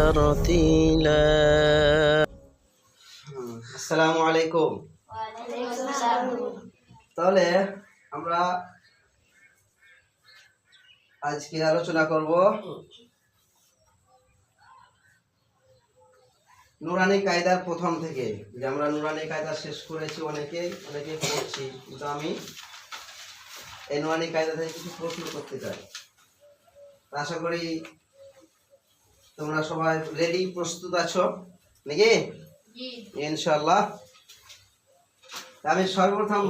ترتيلا আসসালামু আলাইকুম। তাহলে আমরা আজকে আলোচনা করব নুরানি কায়দার প্রথম থেকে। যে আমরা নুরানি কায়দা শেষ করেছি, অনেকে পড়ছি, কিন্তু আমি এই নুরানি কায়দা থেকে কিছু প্রশ্ন করতে চাই। আশা করি তোমরা সবাই রেডি, প্রস্তুত আছো নাকি? ইনশাআল্লাহ। আমি সর্বপ্রথম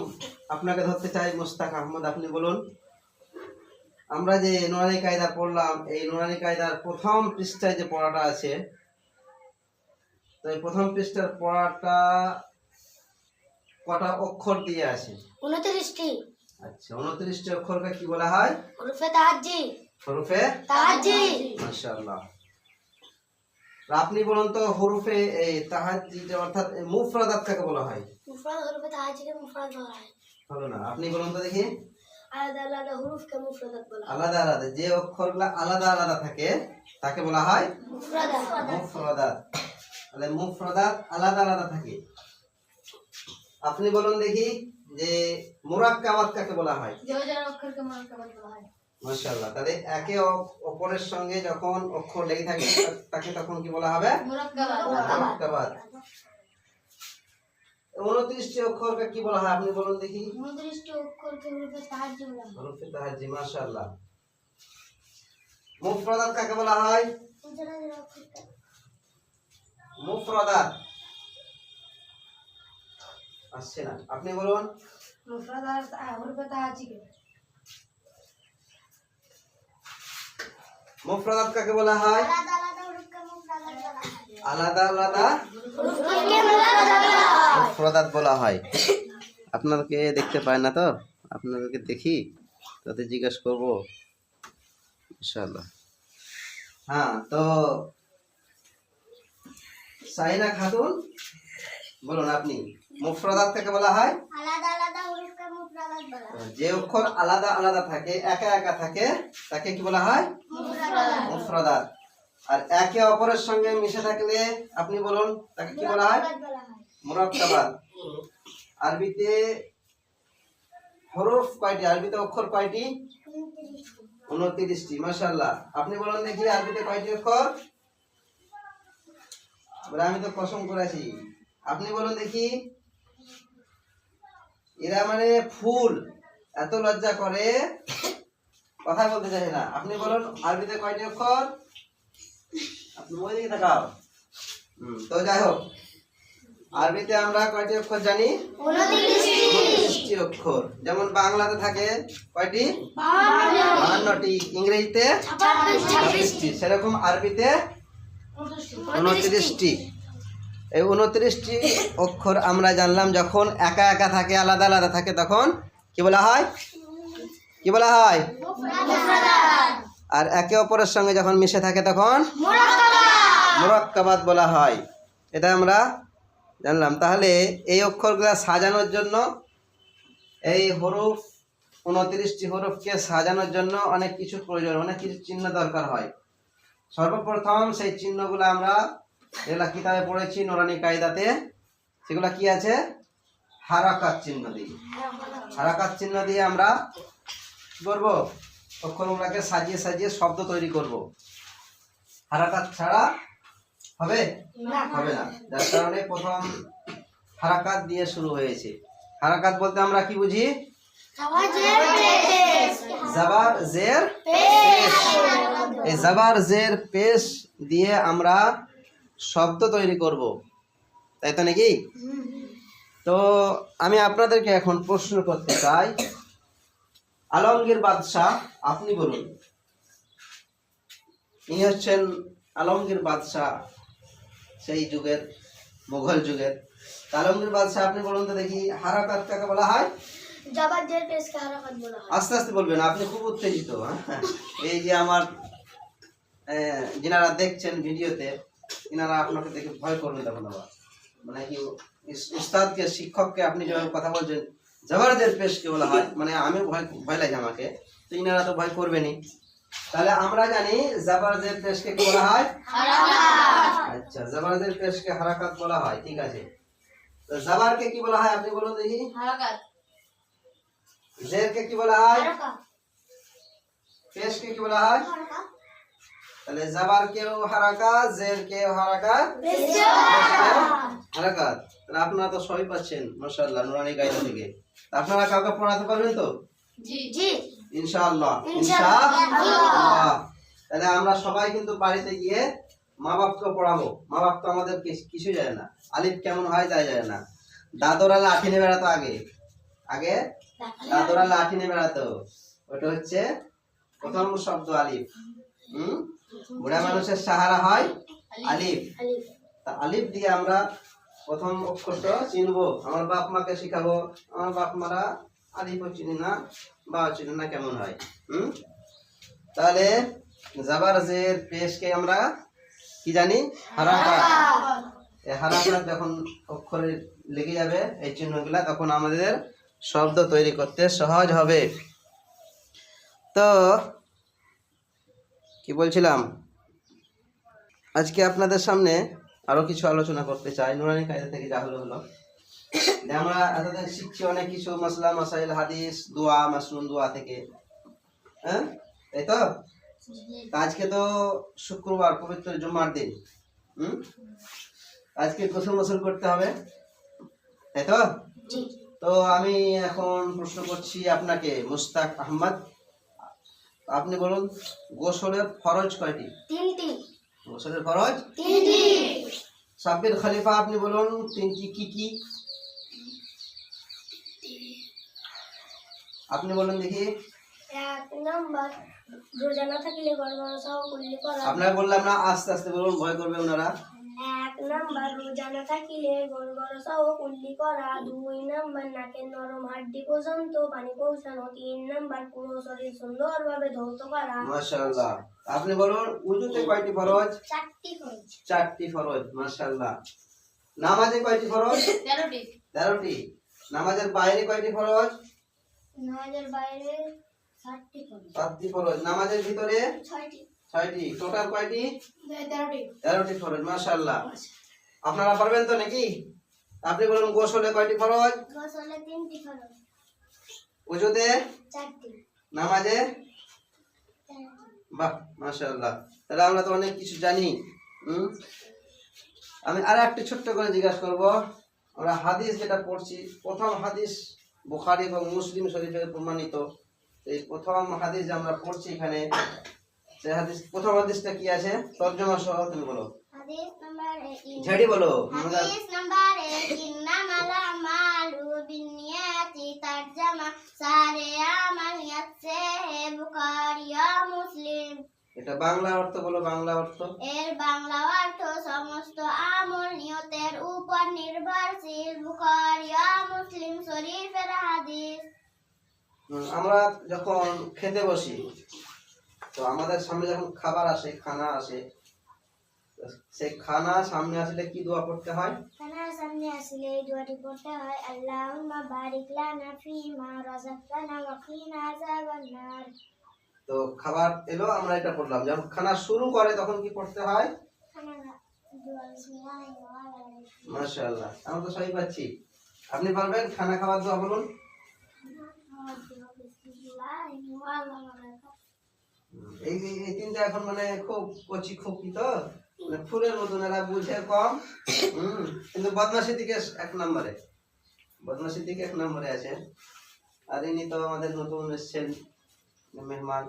আপনাকে ধরতে চাই মুস্তাক আহমদ, আপনি বলুন, আমরা যে নুরানি কায়দা পড়লাম, এই নুরানি কায়দার প্রথম পৃষ্ঠায় যে পড়াটা আছে, তো এই প্রথম পৃষ্ঠার পড়াটা কটা অক্ষর দিয়ে আছে? 29টি। আচ্ছা, 29টি অক্ষরকে কি বলা হয়? হরফে তাহাজ্জি। হরফে তাহাজ্জি। মাশাআল্লাহ। আপনি বলুন তো, হরফে এই তাহাজ্জি অর্থাৎ মুফরাদাত কাকে বলা হয়? মুফরাদ হরফে তাহাজ্জিকে মুফরাদ বলা হয়। হলো না, আপনি বলুন তো দেখি। আলাদা আলাদা হরফকে মুফরাদাত বলা হয়। আলাদা আলাদা যে অক্ষরগুলো আলাদা আলাদা থাকে তাকে বলা হয় মুফরাদাত। মুফরাদাত। তাহলে মুফরাদাত আলাদা আলাদা থাকে। আপনি বলুন দেখি যে মুরাক্কাবাত কাকে বলা হয়? জোড়া অক্ষরকে মুরাক্কাবাত বলা হয়। মাশাআল্লাহ। তাহলে একে অপরের সঙ্গে যখন অক্ষর লেগে থাকে তাকে তখন কি বলা হবে? মুরাক্কাবাত। 29টি অক্ষরকে কি বলা হয় আপনি বলুন দেখি। 29টি অক্ষরকে হরফে তাহাজ্জি বলা হয়। হরফে তাহাজ্জি, মাশাআল্লাহ। মুফরাদাত কাকে বলা হয়? মুফরাদাত আসছে না, আপনি বলুন। মুফরাদাত হরফে তাহাজ্জিকে। মুফরাদাত কাকে বলা হয়? আলাদা আলাদা হরফকে মুফরাদাত বলা হয়। আলাদা আলাদা মুফরাদাত বলা হয়। আপনাদেরকে দেখতে পায় না, তো আপনাদেরকে দেখি, তাতে জিজ্ঞাসা করব ইনশাআল্লাহ। হ্যাঁ, তো সাইনা খাতুন বলুন আপনি, মুফরাদাত কাকে বলা হয়? আলাদা আলাদা হরফকে মুফরাদাত বলা হয়। যে অক্ষর আলাদা আলাদা থাকে, একা একা থাকে, তাকে কি বলা হয়? মুফরাদাত। আর একে অপরের সঙ্গে মিশে থাকলে আপনি বলুন তাকে কি বলা হয়? মুরাক্কাবাত। আরবিতে হরফ কয়টি? আরবিতে অক্ষর কয়টি? 29টি। মাশাআল্লাহ। আপনি বলুন দেখি আরবিতে কয়টি অক্ষর? বলে আমি তো কসম করেছি। আপনি বলুন দেখি। এরা মানে ফুল, এত লজ্জা করে, কথা বলতে চাই না। আপনি বলুন আরবিতে কয়টি অক্ষর? আপনি ওই দিকে তাকাও। তো যাই হোক, আরবিতে আমরা কয়টি অক্ষর জানি? 29টি অক্ষর। যেমন বাংলাতে থাকে কয়টি? 52টি। ইংরেজিতে 26টি। সেরকম আরবিতে 29টি। এই 29টি অক্ষর আমরা জানলাম। যখন একা একা থাকে, আলাদা আলাদা থাকে, তখন কি বলা হয়? কি বলা হয়? আর একে অপরের সঙ্গে যখন মিশে থাকে তখন মুরাক্কাবাত বলা হয়। এটা আমরা জানলাম। তাহলে এই অক্ষরগুলো সাজানোর জন্য, এই হরফ 29টি হরফকে সাজানোর জন্য অনেক কিছু প্রয়োজন, অনেক কিছু চিহ্ন দরকার হয়। সর্বপ্রথম সেই চিহ্নগুলো আমরা যেগুলা কিতাবে পড়েছি নুরানি কায়দাতে, সেগুলা কি আছে? হারাকাত চিহ্ন দিয়ে। হারাকাত চিহ্ন দিয়ে আমরা কি করবো? অক্ষরগুলোকে সাজিয়ে সাজিয়ে শব্দ তৈরি করব। হারাকাত ছাড়া হবে? হবে না। যার কারণে প্রথম হারাকাত দিয়ে শুরু হয়েছে। হারাকাত বলতে আমরা কি বুঝি? জাবার জের পেশ। এই জাবার জের পেশ দিয়ে আমরা শব্দ তৈরি করব, তাই তো নাকি? তো আমি আপনাদেরকে এখন প্রশ্ন করতে চাই, আলমগীর বাদশাহ, আপনি বলুন। ইনি হচ্ছেন আলমগীর বাদশাহ, সেই যুগের, মুঘল যুগের। আলমগীর বাদশাহ, আপনি বলুন তো দেখি হারাকাত কাকে বলা হয়? জাবার জের পেশকে হারাকাত বলা হয়। আস্তে আস্তে বলবেন, আপনি খুব উত্তেজিত। এই যে আমার যিনারা দেখছেন ভিডিওতে, ইনারা আপনাকে দেখে ভয় করবেন তখন আবার। মানে কি, উস্তাদকে, শিক্ষককে আপনি যখন কথা বলছেন জবরদস্ত পেশকে বলা হয়, মানে আমি ভয় লাগে আমাকে, তো ইনারা তো ভয় করবেনই। তাহলে আমরা জানি জাবার জের পেশকে কি বলা হয়? আচ্ছা, জাবার জের পেশকে হারাকাত বলা হয়, ঠিক আছে। তো জাবারকে কি বলা হয় আপনি বলুন দেখি? জেরকে কি বলা হয়? পেশকে কি বলা হয়? তাহলে জাবার কেও হারাকাত, জের কেও হারাকাত, পেশকেও হারাকাত। তাহলে আপনারা তো সবই পাচ্ছেন মাশাআল্লাহ নুরানি কায়দা থেকে। আপনারা কাউকে পড়াতে পারবেন তো? জি ইনশাআল্লাহ, ইনশাআল্লাহ। তাহলে আমরা সবাই কিন্তু বাড়িতে গিয়ে মা বাপকে পড়াবো। মা বাপ তো আমাদের কিছু জানে না, আলিফ কেমন হয় তাই জানে না। দাদুরা লাঠি নিয়ে বেড়াতো আগে দাদুরা লাঠি নিয়ে বেড়াতো, ওটা হচ্ছে প্রথম শব্দ আলিফ। বুড়া মানুষের সাহারা হয় আলিফ। তা আলিফ দিয়ে আমরা প্রথম অক্ষরটা চিনবো, আমার বাপ মাকে শিখাবো। আমার বাপ মারা আলিফও চিনি না, বা চিনি না, কেমন হয়? তাহলে জাবার জের পেশকে আমরা কি জানি? হারাকাত। এই হারাকাত যখন অক্ষরে লেগে যাবে এই চিহ্নগুলা, তখন আমাদের শব্দ তৈরি করতে সহজ হবে। তো কি বলছিলাম, আজকে আপনাদের সামনে আরো কিছু আলোচনা করতে চাই নুরানি কায়দা থেকে। যা হলো আমরা এতদিন শিখছি অনেক কিছু, মাসলা মাসাইল, হাদিস, দোয়া, মাসনুন দোয়া থেকে, হ্যাঁ তাই তো? আজকে তো শুক্রবার, পবিত্র জুমার দিন। আজকে গোসল করতে হবে, তাই তো? তো আমি এখন প্রশ্ন করছি আপনাকে, মুস্তাক আহমদ, আপনি বলুন গোসলের ফরজ কয়টি? 3টি। গোসলের ফরজ 3টি। সাব্বির খলিফা, আপনি বলুন 3টি কি কি? আপনি বলুন দেখি। 1 নাম্বার রোজা না থাকলে গড়গড় কুল্লি করা। আপনাকে বললাম না, আস্তে আস্তে বলুন, ভয় করবে ওনারা। 1 নাম্বার রোজা না থাকলে গড়গড় কুল্লি করা। 2 নাম্বার নাকের নরম হাড্ডি পর্যন্ত পানি পৌঁছানো। 3 নাম্বার পুরো শরীর সুন্দরভাবে ধৌত করা। মাশাআল্লাহ। আপনি বলুন উযুতে কয়টি ফরজ? 4টি ফরজ। 4টি ফরজ, মাশাআল্লাহ। নামাজে কয়টি ফরজ? 13টি। 13টি। নামাজের বাইরে কয়টি ফরজ? নামাজের বাইরে 7টি ফরজ। 7টি ফরজ। নামাজের ভিতরে 6টি। 6টি। টোটাল কয়টি? 13টি। 13টি ফরজ, মাশাআল্লাহ। আপনারা পারবেন তো নাকি? আপনি বলুন গোসলে কয়টি ফরজ? গোসলে 3টি ফরজ। উযুতে 4টি। নামাজে? 13টি। বাহ, মাশাআল্লাহ। তাহলে আমরা তো অনেক কিছু জানি। আমি আর একটু ছোট্ট করে জিজ্ঞাসা করব, আমরা হাদিস যেটা পড়ছি, প্রথম হাদিস বুখারী এবং মুসলিম শরীফের প্রমাণিত এই প্রথম হাদিস যে আমরা পড়ছি এখানে, সেই হাদিস, প্রথম হাদিসটা কি আছে? তরজমা সহ তুমি বলো। হাদিস নাম্বার 1। ঝাড়ি বলো। হাদিস নাম্বার 1, ইন্নামাল আমালু বিন্নিয়াতি, তরজমা সারে আমাল ইয়াচ্ছে বুখারী ও মুসলিম। এটা বাংলা অর্থ বলো, বাংলা অর্থ। এর বাংলা অর্থ সমস্ত আমল নিয়তের উপর নির্ভরশীল। বুখারী ও মুসলিম শরীফের হাদিস। আমরা যখন খেতে বসি, তো আমাদের সামনে যখন খাবার আসে, খানা আসে, সেই খানা সামনে আসলে কি দোয়া পড়তে হয়? খানার সামনে আসলে এই দোয়াটি পড়তে হয়, আল্লাহুম্মা বারিক লানা ফীমা রাযাকতানা ওয়া কিনা আযাবান নার। তো খাবার এলো, আমরা এটা পড়লাম। যখন খানা শুরু করে তখন কি পড়তে হয়? মাশাআল্লাহ, আমরা তো সবাই পাচ্ছি। আপনি পারবেন? খানা খাবার দোয়া বলুন। এই এই তিনটা এখন মানে খুব কচি খুকি, তো মানে ফুলের মতন, এরা বুঝে কম। কিন্তু বদমাশির দিকে 1 নম্বরে, বদমাশির দিকে 1 নম্বরে আছে। আর ইনি তো আমাদের নতুন এসেছেন মেহমান।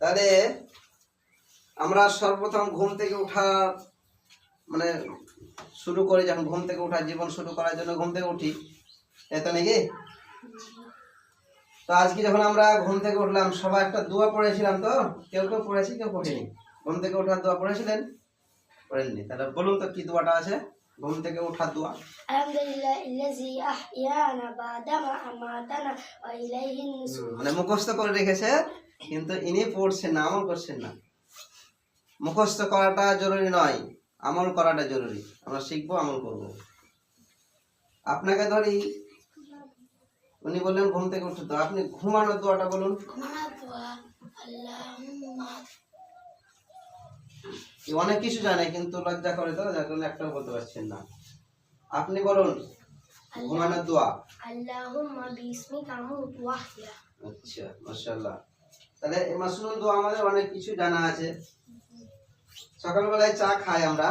তাহলে আমরা সর্বপ্রথম ঘুম থেকে ওঠা মানে শুরু করি, যখন ঘুম থেকে ওঠা, জীবন শুরু করার জন্য ঘুম থেকে উঠি, তাই তো নাকি? তো আজকে যখন আমরা ঘুম থেকে উঠলাম, সবাই একটা দোয়া পড়েছিলাম, তো কেউ কেউ পড়েছি, কেউ পড়েনি। ঘুম থেকে ওঠার দোয়া পড়েছিলেন? পড়েননি? তাহলে বলুন তো কি দোয়াটা আছে ঘুম থেকে ওঠার দোয়া? আলহামদুলিল্লাহিল্লাযী আহইয়ানা বাদামা আমাতানা ওয়া ইলাইহিন নুশুর। মানে মুখস্থ করে রেখেছে, কিন্তু ইনি পড়ছেন না, আমল করছেন না। মুখস্থ করাটা জরুরি নয়, আমল করাটা জরুরি। আমরা শিখবো, আমল করব। আপনাকে ধরি উনি বললেন ঘুম থেকে উঠে দোয়া, আপনি ঘুমানোর দোয়াটা বলুন। অনেক কিছু জানে কিন্তু লজ্জা করে তো, যার কারণে একটাও বলতে পারছেন না। আপনি বলুন ঘুমানোর দোয়া। আল্লাহুম্মা বিসমিকা আমুতু ওয়া আহয়া। আচ্ছা, মাশাআল্লাহ। তাহলে এই মাসনুন দোয়া আমাদের অনেক কিছু জানা আছে। সকালবেলায় চা খাই আমরা,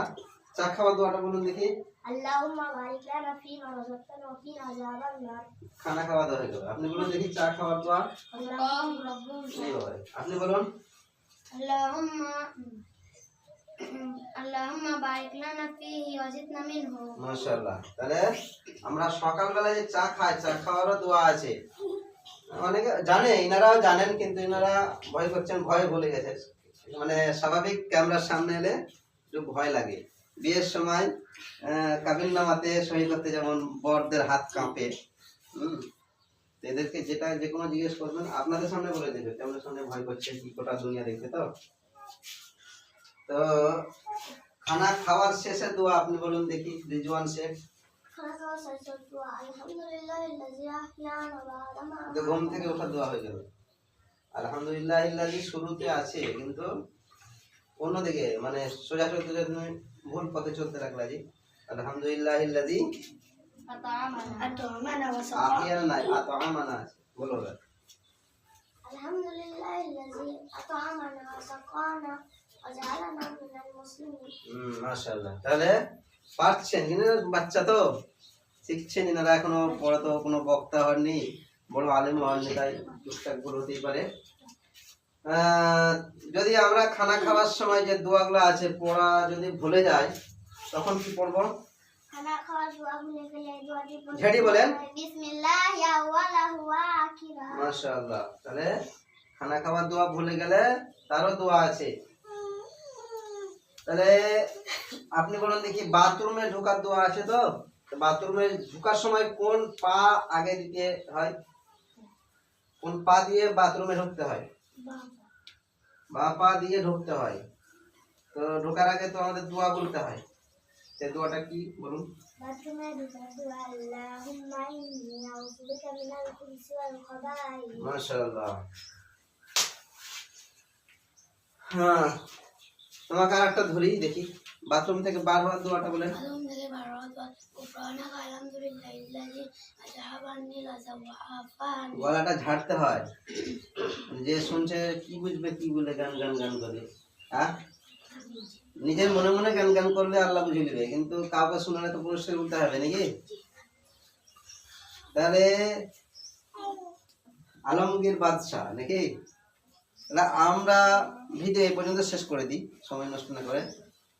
চা খাওয়ার দোয়াটা বলুন দেখি। আল্লাহুম্মা বারিক লানা ফীমা রাযাকতানা ওয়া কিনা আযাবান নার। খানা খাওয়া দোয়া হয়ে গেল। আপনি বলুন দেখি চা খাওয়ার দোয়া। আল্লাহুম্মা রাব্বুল এই বাবা, আপনি বলুন। আল্লাহুম্মা বারিক লানা ফীহি ওয়া জিদনা মিনহু। মাশাআল্লাহ। তাহলে আমরা সকালবেলায় যে চা খাই, চা খাওয়ারও দোয়া আছে। অনেকে জানে, ইনারাও জানেন কিন্তু ইনারা ভয় করছেন, ভয় বলে গেছে। মানে স্বাভাবিক ক্যামেরার সামনে এলে একটু ভয় লাগে। বিয়ের সময় কাবিননামাতে সই করতে যেমন বরদের হাত কাঁপে, তো এদেরকে যেটা যে কোনো জিজ্ঞেস করবেন আপনাদের সামনে বলে দেবে, ক্যামেরার সামনে ভয় করছে, কি গোটা দুনিয়া দেখবে। তো তো খানা খাওয়ার শেষে দোয়া আপনি বলুন দেখি, রিজওয়ান শেখ। খানা খাওয়ার শেষে দোয়া আলহামদুলিল্লাহিল্লাযী আহইয়ানা বা'দা মা তো ঘুম থেকে ওঠা দোয়া হয়ে গেল। আলহামদুলিল্লাহিল্লাযী শুরুতে আছে কিন্তু অন্যদিকে, মানে সোজা চলতে চলতে তুমি ভুল পথে চলতে লাগলা জি। আলহামদুলিল্লাহিল্লাযী আত'আমানা ওয়া আহিয়ানা নাই, আত'আমানা আছে, বলো এবার। আলহামদুলিল্লাহিল্লাযী আত'আমানা ওয়া সাকানা ওয়া জাআলানা মিনাল মুসলিমিন। মাশাআল্লাহ। তাহলে পারছেন কিন্তু বাচ্চা তো শিখছেন, এনারা এখনো পড়া তো কোনো বক্তা হননি, বড় আলেম হননি, তাই টুকটাক ভুল হতেই পারে। যদি আমরা খানা খাওয়ার সময় যে দোয়াগুলো আছে পড়া যদি ভুলে যাই তখন কি পড়বো? খানা খাওয়ার দোয়া ভুলে গেলে দোয়াটি ঝেড়ি বলেন। বিসমিল্লাহি আউওয়ালাহু ওয়া আখিরাহু। মাশাআল্লাহ। তাহলে খানা খাওয়ার দোয়া ভুলে গেলে তারও দোয়া আছে। তাহলে আপনি বলুন দেখি, বাথরুমে ঢোকার দোয়া আছে তো? বাথরুমে ঢোকার সময় কোন পা আগে দিতে হয়? কোন পা দিয়ে বাথরুমে ঢুকতে হয়? বা পা দিয়ে ঢুকতে হয়। তো ঢোকার আগে তো আমাদের দোয়া বলতে হয়, সেই দোয়াটা কি বলুন? বাথরুমে ঢোকার দোয়া আল্লাহুম্মা ইন্নী আউযু বিকা মিনাল খুবুসি ওয়াল খাবাইস। মাশাআল্লাহ। হ্যাঁ, তোমাকে আরেকটা ধরি দেখি, বাথরুম থেকে বার হওয়ার দোয়াটা বলেন। বাথরুম থেকে বার হওয়ার দোয়া গুফরানাকা আলহামদুলিল্লাহিল্লাযী আযহাবান্নি লাযা ওয়া আফানি। গলাটা ঝাড়তে হয়, যে শুনছে কি বুঝবে কি বলে গান গান গান করে। হ্যাঁ, নিজের মনে মনে গান গান করলে আল্লাহ বুঝে নেবে, কিন্তু কাউকে শোনালে তো পুরস্কার বলতে হবে নাকি? তাহলে আলমগীর বাদশাহ নাকি? তাহলে আমরা ভিডিও এই পর্যন্ত শেষ করে দিই, সময় নষ্ট না করে।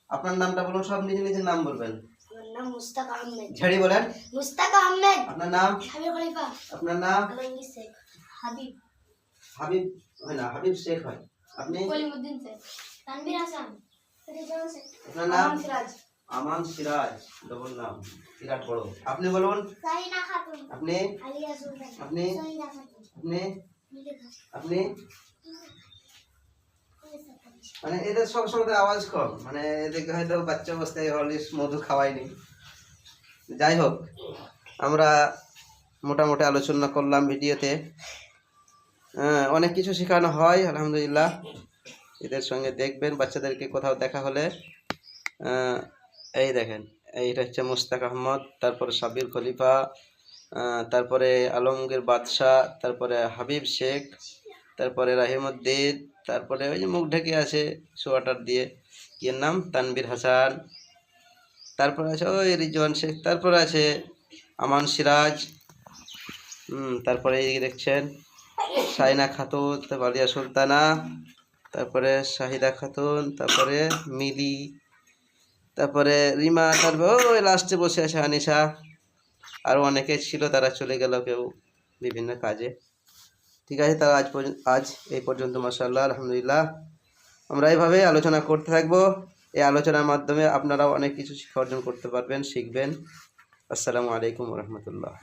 আপনার নামটা বলুন, সব নিজে নিজের নাম বলবেন। আমার নাম মুস্তাক আহমেদ। ঝাড়ি বলেন। মুস্তাক আহমেদ। আপনার নাম? হাবিব খলিফা। আপনার নাম? আলমগীর শেখ। হাবিব। হাবিব হয় না, হাবিব শেখ হয়। আপনি? কলিমউদ্দিন শেখ। তানভীর হাসান। রিজওয়ান শেখ। আপনার নাম? আমান সিরাজ। আমান সিরাজ, ডবল নাম, বিরাট বড়। আপনি বলুন। সাহিনা খাতুন। আপনি? আলিয়া সুলতান। আপনি? সহিনা খাতুন। আপনি? মিলিকা। আপনি? মানে এদের সব সময় আওয়াজ কম, মানে এদেরকে হয়তো বাচ্চা অবস্থায় হরলিক্স মধু খাওয়াইনি। যাই হোক, আমরা মোটামুটি আলোচনা করলাম ভিডিওতে। অনেক কিছু শেখানো হয় আলহামদুলিল্লাহ। এদের সঙ্গে দেখবেন, বাচ্চাদেরকে কোথাও দেখা হলে এই দেখেন, এইটা হচ্ছে মুস্তাক আহমদ, তারপরে সাবির খলিফা, তারপরে আলমগীর বাদশাহ, তারপরে হাবিব শেখ, তারপরে রাহিমউদ্দিন, তারপরে ওই যে মুখ ঢেকে আছে সোয়াটার দিয়ে, কি এর নাম, তানভীর হাসান, তারপরে আছে ওই রিজওয়ান শেখ, তারপরে আছে আমান সিরাজ, তারপরে এই দেখছেন সাইনা খাতুন, তারপর আলিয়া সুলতানা, তারপরে শাহিদা খাতুন, তারপরে মিলি, তারপরে রিমা, তারপরে ওই লাস্টে বসে আছে আনিশা। আরও অনেকে ছিল, তারা চলে গেল কেউ বিভিন্ন কাজে। ঠিক আছে, তারা আজ এই পর্যন্ত। মাশাআল্লাহ, আলহামদুলিল্লাহ। আমরা এইভাবে আলোচনা করতে থাকবো। এই আলোচনার মাধ্যমে আপনারাও অনেক কিছু শিক্ষা অর্জন করতে পারবেন, শিখবেন। আসসালামু আলাইকুম ওয়া রাহমাতুল্লাহ।